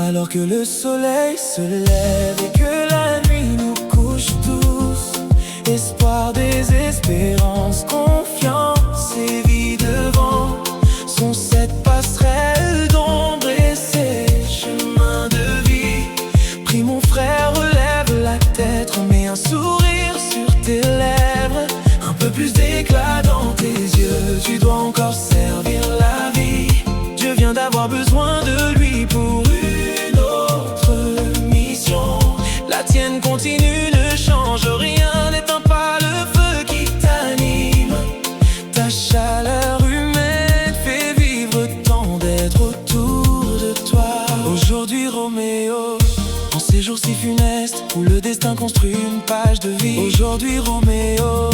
Alors que le soleil se lève et que la nuit nous couche tous, espoir, désespérance, confiance et vie devant sont cette passerelle d'ombre et ces chemins de vie. Prie mon frère, relève la tête, remets un sourire sur tes lèvres, un peu plus d'éclat dans tes yeux, tu dois encore servir la vie. Dieu vient d'avoir besoin de lui pour une autre mission. La tienne continue, ne change rien, n'éteins pas le feu qui t'anime. Ta chaleur humaine fait vivre tant d'êtres autour de toi. Aujourd'hui Roméo, en ces jours si funestes où le destin construit une page de vie. Aujourd'hui Roméo,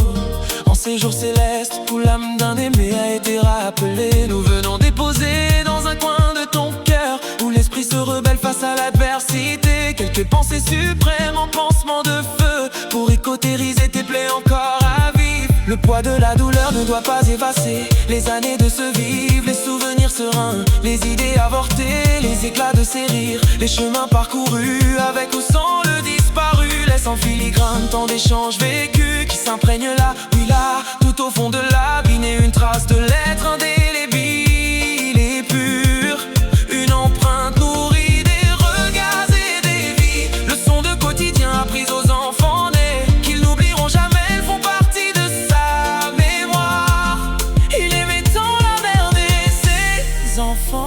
en ces jours célestes où l'âme d'un aimé a été rappelée. Nous venons déposer dans un coin de ton cœur où l'esprit se rebelle face à l'adversité quelques pensées suprêmes en pansement de feu pour écautériser tes plaies encore à vivre. Le poids de la douleur ne doit pas effacer les années de se vivre, les souvenirs sereins, les idées avortées, les éclats de ces rires, les chemins parcourus avec ou sans le disparu. Laisse en filigrane tant d'échanges vécus qui s'imprègnent là, oui là, tout au fond de l'abîme, une trace de l'être indélébile et pure. Une empreinte nourrie des regards et des vies, leçons de quotidien apprises aux enfants nés, qu'ils n'oublieront jamais, elles font partie de sa mémoire. Il aimait tant la mère de ses enfants.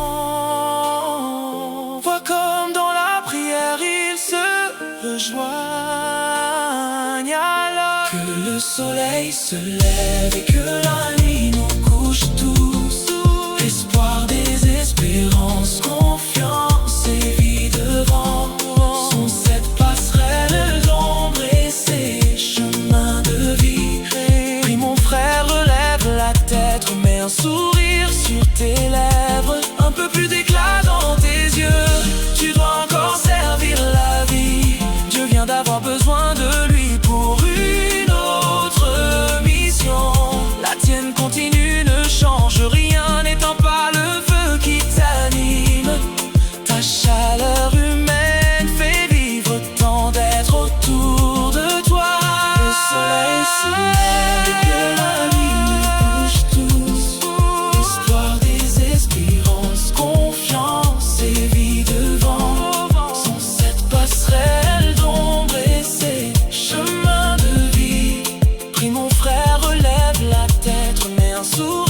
Vois comme dans la prière ils se rejoignent alors que le soleil se lève et que la nuit nous couche tous. Espoir, désespérance, confiance et vie devant sont cette passerelle d'ombre et ces chemins de vie. Prie mon frère, relève la tête, remets un sourire sur tes lèvres, un peu plus d'éclat dans tes yeux, tu dois encore servir la vie. Dieu vient d'avoir besoin de lui pour une autre mission. La tienne continue, ne change rien, n'éteins pas le feu qui t'anime. Ta chaleur humaine fait vivre tant d'êtres autour de toi. Le soleil se lève et que la nuit nous couche tous. Espoir, désespérance, confiance et vie devant sont cette passerelle d'ombre et ces chemins de vie. Prie mon frère, relève la tête, remets un sourire